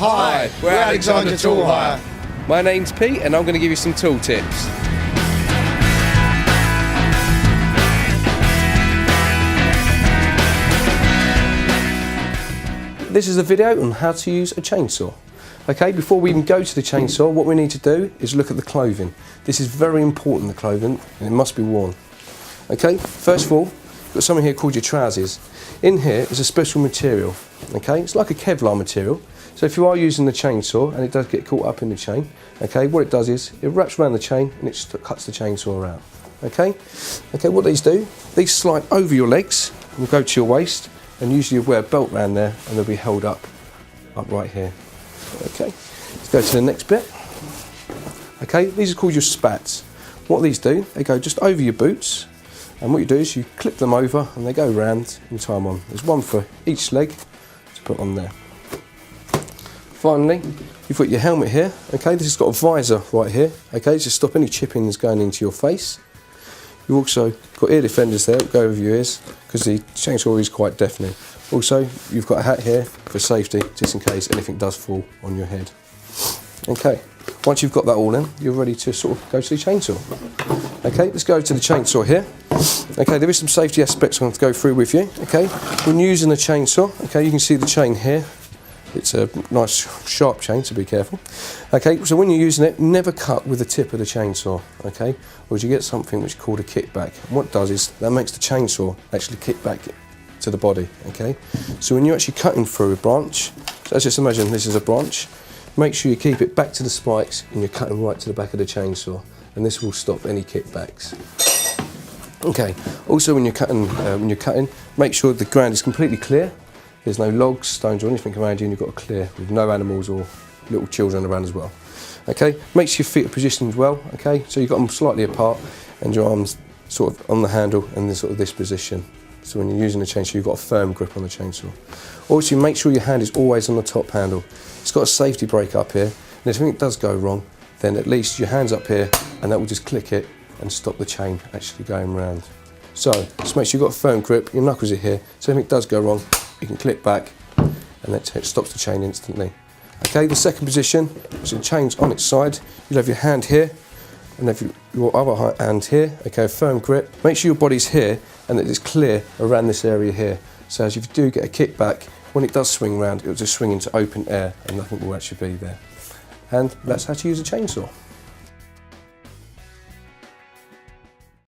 Hi, we're Alexander Tool Hire. My name's Pete and I'm going to give you some tool tips. This is a video on how to use a chainsaw. Okay, before we even go to the chainsaw, what we need to do is look at the clothing. This is very important, the clothing, and it must be worn. Okay, first of all, you've got something here called your trousers. In here is a special material. Okay, it's like a Kevlar material. So if you are using the chainsaw and it does get caught up in the chain, okay, what it does is it wraps around the chain and it just cuts the chainsaw out. Okay, what these do, these slide over your legs and will go to your waist, and usually you wear a belt around there and they'll be held up right here. Okay, let's go to the next bit. Okay, these are called your spats. What these do, they go just over your boots, and what you do is you clip them over and they go round and tie them on. There's one for each leg to put on there. Finally, you've got your helmet here. Okay, this has got a visor right here. Okay, to stop any chippings going into your face. You've also got ear defenders there that go over your ears because the chainsaw is quite deafening. Also, you've got a hat here for safety, just in case anything does fall on your head. Okay, once you've got that all in, you're ready to sort of go to the chainsaw. Okay, let's go to the chainsaw here. Okay, there is some safety aspects I'm going to go through with you. Okay, when using a chainsaw, okay, you can see the chain here. It's a nice sharp chain, so be careful. Okay, so when you're using it, never cut with the tip of the chainsaw, okay? Or you get something which is called a kickback. And what it does is, that makes the chainsaw actually kick back to the body, okay? So when you're actually cutting through a branch, so let's just imagine this is a branch, make sure you keep it back to the spikes and you're cutting right to the back of the chainsaw, and this will stop any kickbacks. Okay, also when you're cutting, make sure the ground is completely clear. There's no logs, stones or anything around you, and you've got to clear with no animals or little children around as well. Okay, make sure your feet are positioned as well, okay, so you've got them slightly apart and your arms sort of on the handle and this sort of this position. So when you're using the chainsaw, you've got a firm grip on the chainsaw. Also, make sure your hand is always on the top handle. It's got a safety brake up here, and if anything does go wrong, then at least your hand's up here and that will just click it and stop the chain actually going round. So, just make sure you've got a firm grip, your knuckles are here, so if anything does go wrong, you can click back and that stops the chain instantly. Okay, the second position, so the chain's on its side, you'll have your hand here and have your other hand here, okay, a firm grip. Make sure your body's here and that it's clear around this area here. So as if you do get a kickback, when it does swing round, it'll just swing into open air and nothing will actually be there. And that's how to use a chainsaw.